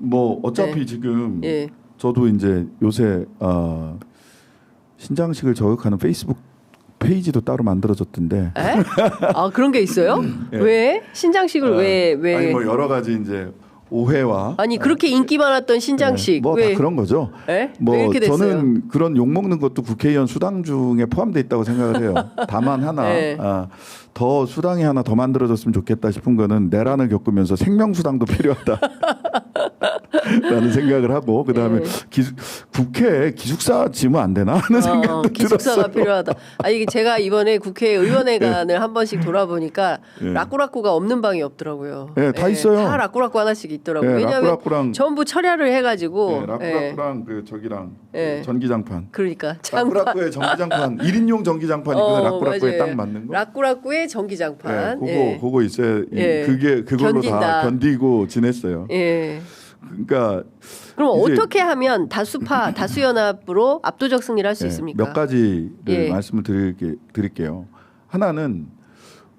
뭐 어차피 네. 지금 예. 저도 이제 요새 신장식을 저격하는 페이스북 페이지도 따로 만들어졌던데. 에? 아 그런 게 있어요? 예. 왜 신장식을 왜? 아니 뭐 여러 가지 이제 오해와 아니 그렇게 인기 많았던 신장식 뭐 왜? 다 그런 거죠. 에? 뭐 왜 이렇게 됐어요? 저는 그런 욕 먹는 것도 국회의원 수당 중에 포함돼 있다고 생각을 해요. 다만 하나 네. 더 수당이 하나 더 만들어졌으면 좋겠다 싶은 거는 내란을 겪으면서 생명수당도 필요하다. 라는 생각을 하고 그다음에 국회에 기숙사 지으면 안 되나 하는 생각도 기숙사가 들었어요. 필요하다. 아 이게 제가 이번에 국회의원회관을 한 번씩 돌아보니까 예. 라꾸라꾸가 없는 방이 없더라고요. 예, 다 있어요. 다 라꾸라꾸 하나씩 있더라고요. 예, 왜냐하면 라꾸라꾸랑 전부 철야를 해가지고. 예, 라꾸라꾸랑 그 저기랑 예. 그 전기장판. 그러니까 장판. 라꾸라꾸의 전기장판 1인용 전기장판이거든요. 라꾸라꾸에 맞아요. 딱 맞는 거. 라꾸라꾸의 전기장판. 그거 있어야 예. 그걸로 견딘다. 다 견디고 지냈어요. 예. 그러니까 그럼 이제 어떻게 하면 다수연합으로 압도적 승리를 할 수 예, 있습니까? 몇 가지를 예. 말씀을 드릴게요. 하나는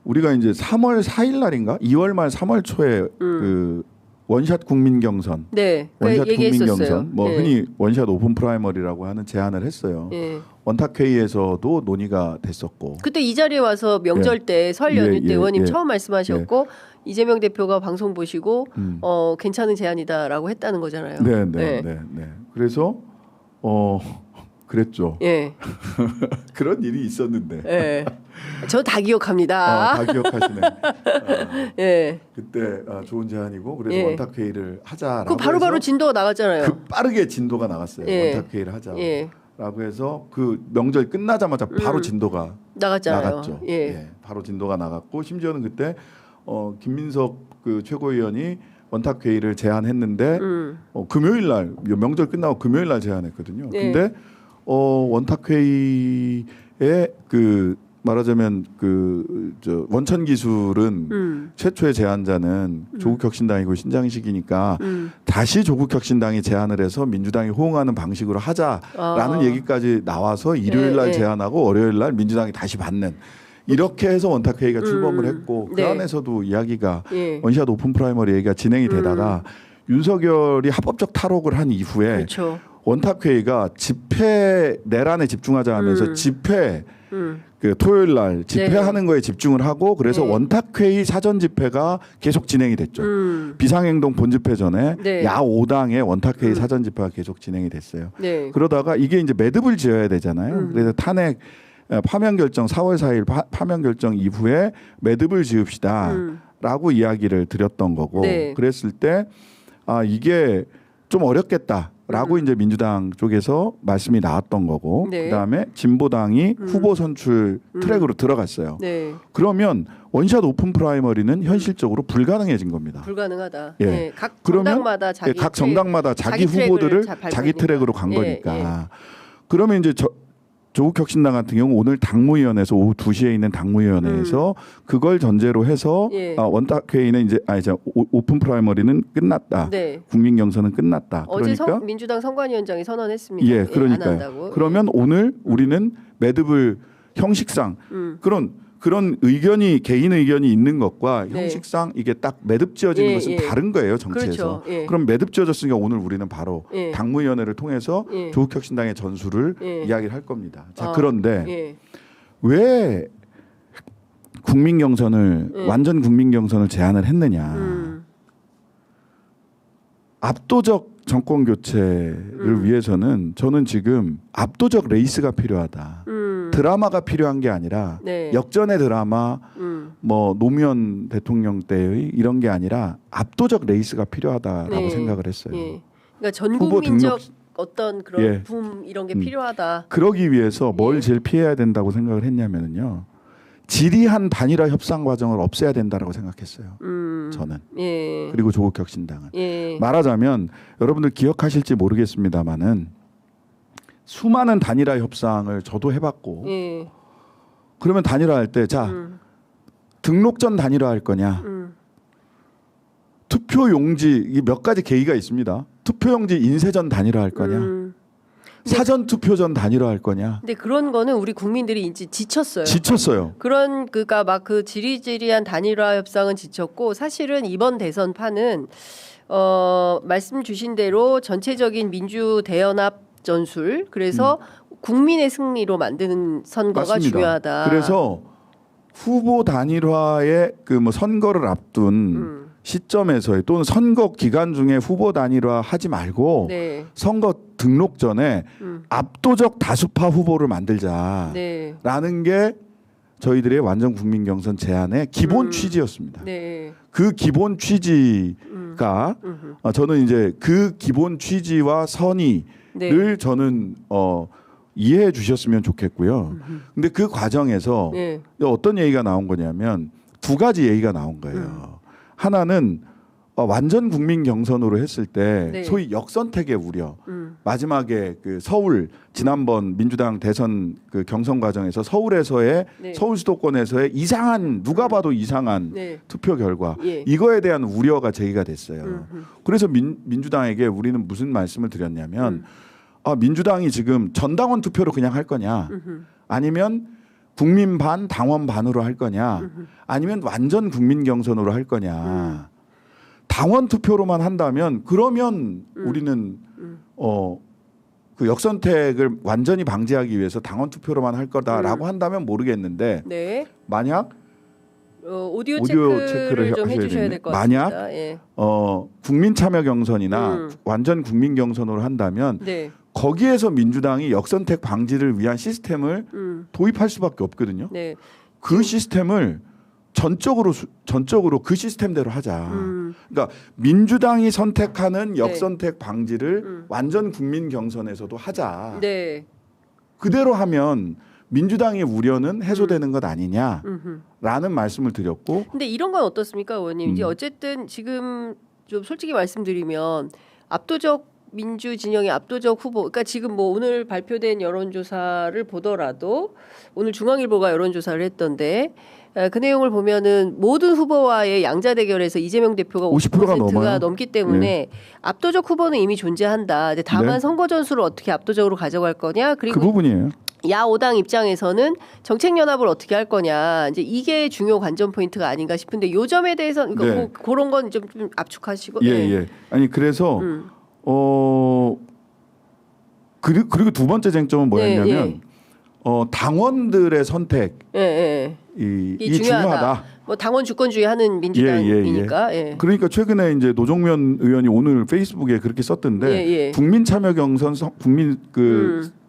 우리가 이제 3월 4일 날인가 2월 말 3월 초에 그 원샷 국민 경선, 네, 원샷 국민 얘기했었어요. 경선, 뭐 예. 흔히 원샷 오픈 프라이머리라고 하는 제안을 했어요. 예. 원탁회의에서도 논의가 됐었고. 그때 이 자리에 와서 명절 때 설 연휴 예, 때 예, 의원님 예. 처음 말씀하셨고 이재명 대표가 방송 보시고 괜찮은 제안이다라고 했다는 거잖아요. 네. 그래서 그랬죠. 예. 그런 일이 있었는데. 예. 저 다 기억합니다. 다 기억하시네. 예. 그때 좋은 제안이고 그래서 예. 원탁회의를 하자라고 그 바로바로 해서 진도가 나갔잖아요. 빠르게 진도가 나갔어요. 예. 원탁회의를 하자라고 예. 해서 그 명절 끝나자마자 바로 진도가 나갔잖아요. 나갔죠. 예. 바로 진도가 나갔고 심지어는 그때 김민석 그 최고위원이 원탁회의를 제안했는데 금요일 날 명절 끝나고 금요일 날 제안했거든요. 예. 근데 원탁회의에 그 말하자면 저 원천 기술은 최초의 제안자는 조국혁신당이고 신장식이니까 다시 조국혁신당이 제안을 해서 민주당이 호응하는 방식으로 하자라는 얘기까지 나와서 일요일 날 제안하고 월요일 날 민주당이 다시 받는 이렇게 해서 원탁회의가 출범을 했고 그 네. 안에서도 이야기가 예. 원샷 오픈 프라이머리 얘기가 진행이 되다가 윤석열이 합법적 탈옥을 한 이후에 그렇죠. 원탁회의가 집회 내란에 집중하자 하면서 집회 그 토요일 날 집회하는 거에 집중을 하고 그래서 네. 원탁회의 사전 집회가 계속 진행이 됐죠. 비상행동 본집회 전에 네. 야 5당의 원탁회의 사전 집회가 계속 진행이 됐어요. 네. 그러다가 이게 이제 매듭을 지어야 되잖아요. 그래서 탄핵 파면 결정 4월 4일 파면 결정 이후에 매듭을 지읍시다라고 이야기를 드렸던 거고 네. 그랬을 때 이게 좀 어렵겠다라고 이제 민주당 쪽에서 말씀이 나왔던 거고 네. 그다음에 진보당이 후보 선출 트랙으로 들어갔어요. 네. 그러면 원샷 오픈 프라이머리는 현실적으로 불가능해진 겁니다. 불가능하다. 예. 네. 각 그러면 정당마다 자기 각 정당마다 자기 후보들을 자기 트랙으로 간 거니까. 그러면 이제 조국혁신당 같은 경우 오늘 당무위원회에서 오후 2시에 있는 당무위원회에서 그걸 전제로 해서 원탁회의는 이제 오픈 프라이머리는 끝났다. 네. 국민 경선은 끝났다. 어제 그러니까 민주당 선관위원장이 선언했습니다. 예, 안 그러니까요. 한다고. 그러면 오늘 우리는 매듭을 형식상 그런 의견이 개인 의견이 있는 것과 네. 형식상 이게 딱 매듭 지어지는 예, 것은 예. 다른 거예요 정치에서. 그렇죠. 예. 그럼 매듭 지어졌으니까 오늘 우리는 바로 예. 당무위원회를 통해서 예. 조국혁신당의 전술을 예. 이야기를 할 겁니다. 자 그런데 예. 왜 국민 경선을 완전 국민 경선을 제안을 했느냐? 압도적 정권 교체를 위해서는 저는 지금 압도적 레이스가 필요하다. 드라마가 필요한 게 아니라 네. 역전의 드라마, 뭐 노무현 대통령 때의 이런 게 아니라 압도적 레이스가 필요하다라고 네. 생각을 했어요. 예. 그러니까 전 후보 국민적 등록- 어떤 그런 예. 붐 이런 게 필요하다. 그러기 위해서 뭘 예. 제일 피해야 된다고 생각을 했냐면요. 지리한 단일화 협상 과정을 없애야 된다라고 생각했어요. 저는. 예. 그리고 조국혁신당은. 예. 말하자면 여러분들 기억하실지 모르겠습니다만은 수많은 단일화 협상을 저도 해봤고 예. 그러면 단일화할 때 자 등록전 단일화할 거냐 투표용지 이 몇 가지 계기가 있습니다. 투표용지 인쇄전 단일화할 거냐 사전 투표전 단일화할 거냐 근데 그런 거는 우리 국민들이 이제 지쳤어요. 지쳤어요. 그러니까 막 그 지리지리한 단일화 협상은 지쳤고 사실은 이번 대선판은 말씀 주신 대로 전체적인 민주 대연합 전술 그래서 국민의 승리로 만드는 선거가 맞습니다. 중요하다. 그래서 후보 단일화의 그 뭐 선거를 앞둔 시점에서의 또는 선거 기간 중에 후보 단일화 하지 말고 네. 선거 등록 전에 압도적 다수파 후보를 만들자라는 네. 게 저희들의 완전 국민 경선 제안의 기본 취지였습니다. 네. 그 기본 취지가 저는 이제 그 기본 취지와 선의를 네. 저는 이해해 주셨으면 좋겠고요. 근데 그 과정에서 네. 어떤 얘기가 나온 거냐면 두 가지 얘기가 나온 거예요. 하나는 완전 국민 경선으로 했을 때 네. 소위 역선택의 우려. 마지막에 그 서울 지난번 민주당 대선 그 경선 과정에서 서울에서의 네. 서울 수도권에서의 이상한 누가 봐도 이상한 네. 투표 결과 예. 이거에 대한 우려가 제기가 됐어요. 그래서 민주당에게 우리는 무슨 말씀을 드렸냐면 민주당이 지금 전당원 투표로 그냥 할 거냐 아니면 국민 반 당원 반으로 할 거냐 아니면 완전 국민 경선으로 할 거냐 당원 투표로만 한다면 그러면 우리는 그 역선택을 완전히 방지하기 위해서 당원 투표로만 할 거다라고 한다면 모르겠는데 네. 만약 오디오 체크를 체크를 좀 하셔야 해주셔야 되겠네. 될 것 같습니다. 만약 예. 국민 참여 경선이나 완전 국민 경선으로 한다면 네. 거기에서 민주당이 역선택 방지를 위한 시스템을 도입할 수밖에 없거든요. 네. 그 시스템을 전적으로 그 시스템대로 하자. 그러니까 민주당이 선택하는 역선택 방지를 완전 국민 경선에서도 하자. 네. 그대로 하면 민주당의 우려는 해소되는 것 아니냐라는 말씀을 드렸고. 근데 이런 건 어떻습니까, 의원님? 이제 어쨌든 지금 좀 솔직히 말씀드리면 압도적 민주 진영의 압도적 후보, 그러니까 지금 뭐 오늘 발표된 여론조사를 보더라도 오늘 중앙일보가 여론조사를 했던데 그 내용을 보면은 모든 후보와의 양자 대결에서 이재명 대표가 50%가 50%가 넘어요. 넘기 때문에 압도적 후보는 이미 존재한다. 근데 다만 네. 선거 전술을 어떻게 압도적으로 가져갈 거냐, 그 그리고 부분이에요. 야오당 입장에서는 정책 연합을 어떻게 할 거냐, 이제 이게 중요 관전 포인트가 아닌가 싶은데 요 점에 대해서 그러니까 네. 뭐 그런 건 좀 압축하시고. 예, 네. 예. 아니 그래서 그리고 두 번째 쟁점은 뭐였냐면 네, 당원들의 선택이 예, 예. 이게 중요하다. 뭐 당원 주권주의 하는 민주당이니까. 예. 그러니까 최근에 이제 노종면 의원이 오늘 페이스북에 그렇게 썼던데 예. 국민 참여 경선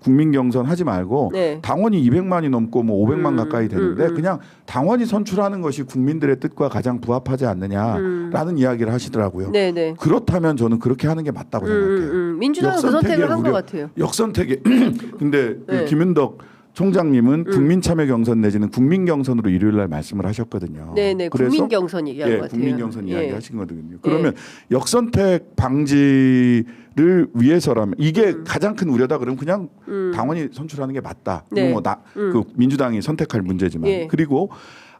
국민 경선 하지 말고 네. 당원이 200만이 넘고 뭐 500만 가까이 되는데 그냥 당원이 선출하는 것이 국민들의 뜻과 가장 부합하지 않느냐라는 이야기를 하시더라고요. 네. 그렇다면 저는 그렇게 하는 게 맞다고 생각해요. 민주당은 그 선택을 한 것 같아요. 역선택에 근데 네. 그 김윤덕 총장님은 국민 참여 경선 내지는 국민 경선으로 일요일 날 말씀을 하셨거든요. 네네. 그래서 국민 경선 얘기한 것 같아요. 국민 경선 이야기 하신 거거든요. 예. 그러면 역선택 방지를 위해서라면 이게 가장 큰 우려다 그러면 그냥 당원이 선출하는 게 맞다. 네. 그 민주당이 선택할 문제지만 예. 그리고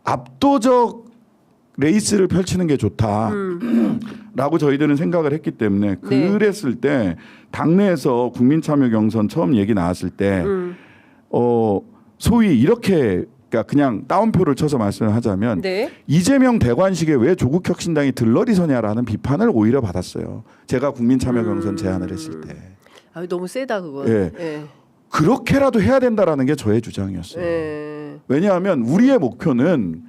압도적 레이스를 펼치는 게 좋다라고 저희들은 생각을 했기 때문에 네. 그랬을 때 당내에서 국민 참여 경선 처음 얘기 나왔을 때 소위 이렇게 그러니까 그냥 따옴표를 쳐서 말씀을 하자면 네. 이재명 대관식에 왜 조국혁신당이 들러리서냐라는 비판을 오히려 받았어요. 제가 국민 참여 경선 제안을 했을 때. 아, 너무 세다 그거. 예. 예. 그렇게라도 해야 된다라는 게 저의 주장이었어요. 예. 왜냐하면 우리의 목표는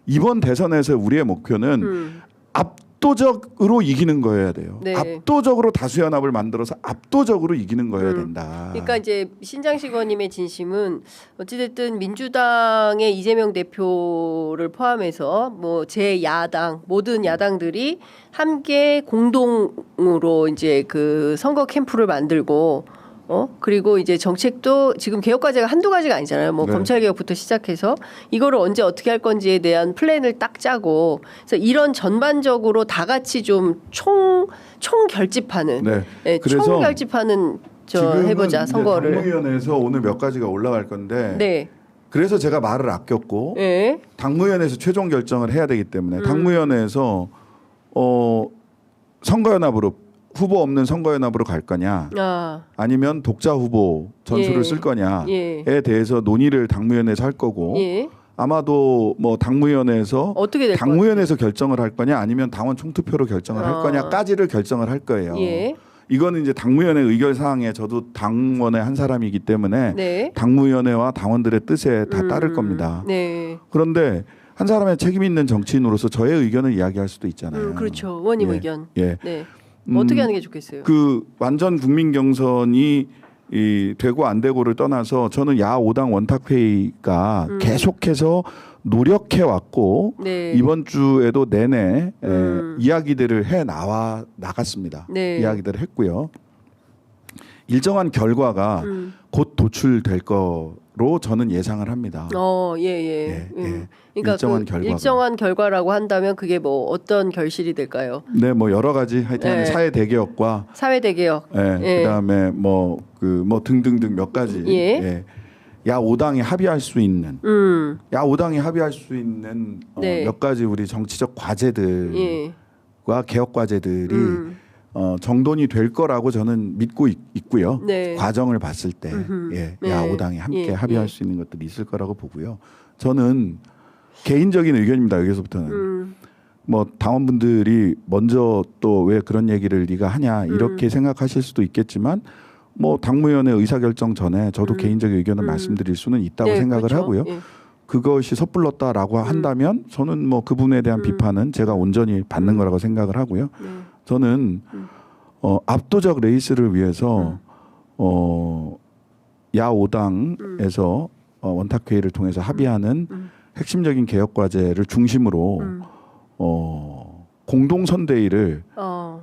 이번 대선에서 우리의 목표는 압도적으로 이기는 거여야 돼요. 네. 압도적으로 다수연합을 만들어서 압도적으로 이기는 거여야 된다. 그러니까 이제 신장식 의원님의 진심은 어찌됐든 민주당의 이재명 대표를 포함해서 뭐 제 야당 모든 야당들이 함께 공동으로 이제 그 선거 캠프를 만들고 그리고 이제 정책도 지금 개혁 과제가 한두 가지가 아니잖아요. 뭐 네. 검찰 개혁부터 시작해서 이거를 언제 어떻게 할 건지에 대한 플랜을 딱 짜고 그래서 이런 전반적으로 다 같이 좀 총 결집하는 네. 네, 그래서 총 결집하는 지금은 해보자 이제 선거를. 당무위원회에서 오늘 몇 가지가 올라갈 건데 네. 그래서 제가 말을 아꼈고 네. 당무위원회에서 최종 결정을 해야 되기 때문에 당무위원회에서 선거연합으로 후보 없는 선거연합으로 갈 거냐 아니면 독자 후보 전술을 예. 쓸 거냐에 예. 대해서 논의를 당무위원회에서 할 거고 예. 아마도 뭐 당무위원회에서 어떻게 될 당무위원회에서 결정을 할 거냐 아니면 당원 총투표로 결정을 할 거냐까지를 결정을 할 거예요. 예. 이거는 이제 당무위원회 의결 사항에 저도 당원의 한 사람이기 때문에 네. 당무위원회와 당원들의 뜻에 다 따를 겁니다. 네. 그런데 한 사람의 책임 있는 정치인으로서 저의 의견을 이야기할 수도 있잖아요. 그렇죠. 의원님 예. 의견. 예. 네. 어떻게 하는 게 좋겠어요? 그 완전 국민 경선이 되고 안 되고를 떠나서 저는 야 5당 원탁회의가 계속해서 노력해 왔고 네. 이번 주에도 내내 이야기들을 해 나갔습니다. 네. 이야기들을 했고요. 일정한 결과가 곧 도출될 거로 저는 예상을 합니다. 예. 예. 그러니까 일정한 그 결과가. 일정한 결과라고 한다면 그게 뭐 어떤 결실이 될까요? 네, 뭐 여러 가지 하여튼 네. 사회 대개혁과 사회 대개혁. 예. 그다음에 뭐 등등등 몇 가지 예. 야 5당이 합의할 수 있는 야 5당이 합의할 수 있는 네. 몇 가지 우리 정치적 과제들과 예. 개혁 과제들이 정돈이 될 거라고 저는 믿고 있고요. 네. 과정을 봤을 때 네. 야 5당이 함께 예. 합의할 수 있는 것들이 있을 거라고 보고요. 저는 개인적인 의견입니다. 여기서부터는 뭐 당원분들이 먼저 또 왜 그런 얘기를 네가 하냐 이렇게 생각하실 수도 있겠지만 뭐 당무위원회 의사결정 전에 저도 개인적인 의견을 말씀드릴 수는 있다고 네, 생각을 그렇죠. 하고요. 예. 그것이 섣불렀다라고 한다면 저는 뭐 그 부분에 대한 비판은 제가 온전히 받는 거라고 생각을 하고요. 저는 압도적 레이스를 위해서 야 5당에서 원탁회의를 통해서 합의하는 핵심적인 개혁 과제를 중심으로 공동 선대위를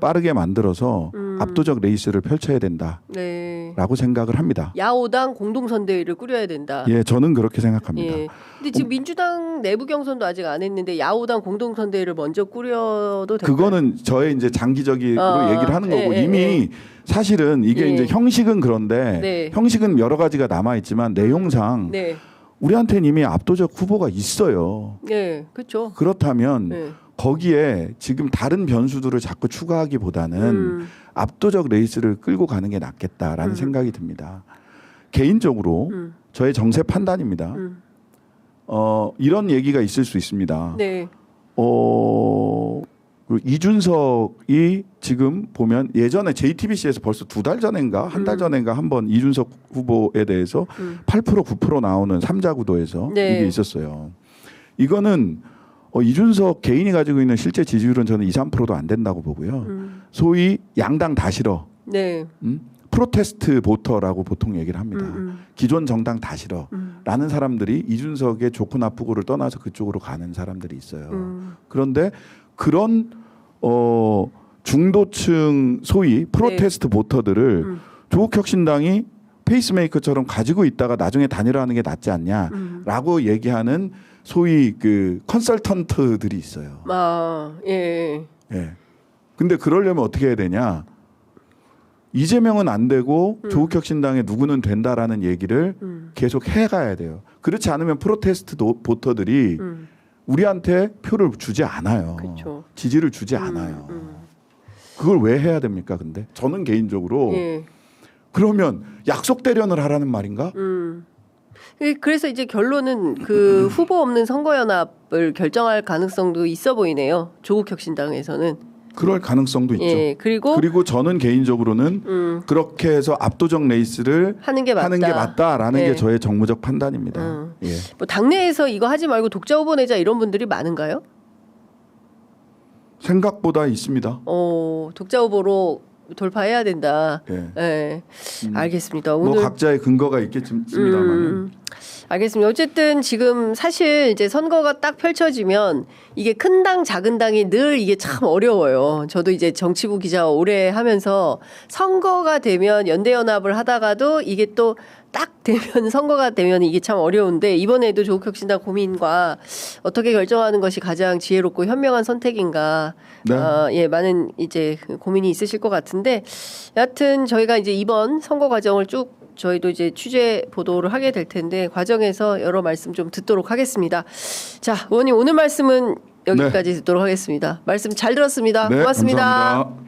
빠르게 만들어서 압도적 레이스를 펼쳐야 된다라고 네. 생각을 합니다. 야오당 공동선대위를 꾸려야 된다. 예, 저는 그렇게 생각합니다. 예. 근데 지금 민주당 내부 경선도 아직 안 했는데 야오당 공동선대위를 먼저 꾸려도 될까요? 그거는 저의 이제 장기적으로 얘기를 하는 거고 예, 이미 사실은 이게 예. 이제 형식은 그런데 네. 형식은 여러 가지가 남아 있지만 내용상 네. 우리한테는 이미 압도적 후보가 있어요. 네, 그렇죠. 그렇다면 네. 거기에 지금 다른 변수들을 자꾸 추가하기보다는 압도적 레이스를 끌고 가는 게 낫겠다라는 생각이 듭니다. 개인적으로 저의 정세 판단입니다. 이런 얘기가 있을 수 있습니다. 네. 그 이준석이 지금 보면 예전에 JTBC에서 벌써 2달 전인가 한 달 전인가 한번 이준석 후보에 대해서 8% 9% 나오는 삼자 구도에서 네. 이게 있었어요. 이거는 이준석 개인이 가지고 있는 실제 지지율은 저는 2, 3%도 안 된다고 보고요. 소위 양당 다 싫어. 네. 프로테스트 보터라고 보통 얘기를 합니다. 기존 정당 다 싫어. 라는 사람들이 이준석의 좋고 나쁘고를 떠나서 그쪽으로 가는 사람들이 있어요. 그런데 그런 중도층 소위 프로테스트 보터들을 조국혁신당이 페이스메이커처럼 가지고 있다가 나중에 단일화하는 게 낫지 않냐라고 얘기하는 소위 그 컨설턴트들이 있어요. 예. 예. 근데 그러려면 어떻게 해야 되냐? 이재명은 안 되고 조국혁신당에 누구는 된다라는 얘기를 계속 해가야 돼요. 그렇지 않으면 프로테스트 보터들이 우리한테 표를 주지 않아요. 그쵸. 지지를 주지 않아요. 그걸 왜 해야 됩니까? 근데 저는 개인적으로 예. 그러면 약속 대련을 하라는 말인가? 그래서 이제 결론은 그 후보 없는 선거연합을 결정할 가능성도 있어 보이네요. 조국혁신당에서는. 그럴 가능성도 있죠. 예. 그리고 저는 개인적으로는 그렇게 해서 압도적 레이스를 하는 게 맞다라는 네. 게 저의 정무적 판단입니다. 예. 뭐 당내에서 이거 하지 말고 독자 후보 내자 이런 분들이 많은가요? 생각보다 있습니다. 독자 후보로 돌파해야 된다. 예. 예. 알겠습니다. 뭐 오늘 각자의 근거가 있겠습니다만. 알겠습니다. 어쨌든 지금 사실 이제 선거가 딱 펼쳐지면 이게 큰 당 작은 당이 늘 이게 참 어려워요. 저도 이제 정치부 기자 오래 하면서 선거가 되면 연대연합을 하다가도 이게 또 딱 되면 선거가 되면 이게 참 어려운데 이번에도 조국혁신당 고민과 어떻게 결정하는 것이 가장 지혜롭고 현명한 선택인가 네. 예, 많은 이제 고민이 있으실 것 같은데 여하튼 저희가 이제 이번 선거 과정을 쭉 저희도 이제 취재 보도를 하게 될 텐데 과정에서 여러 말씀 좀 듣도록 하겠습니다. 자, 의원님 오늘 말씀은 여기까지 듣도록 하겠습니다. 말씀 잘 들었습니다. 네, 고맙습니다. 감사합니다.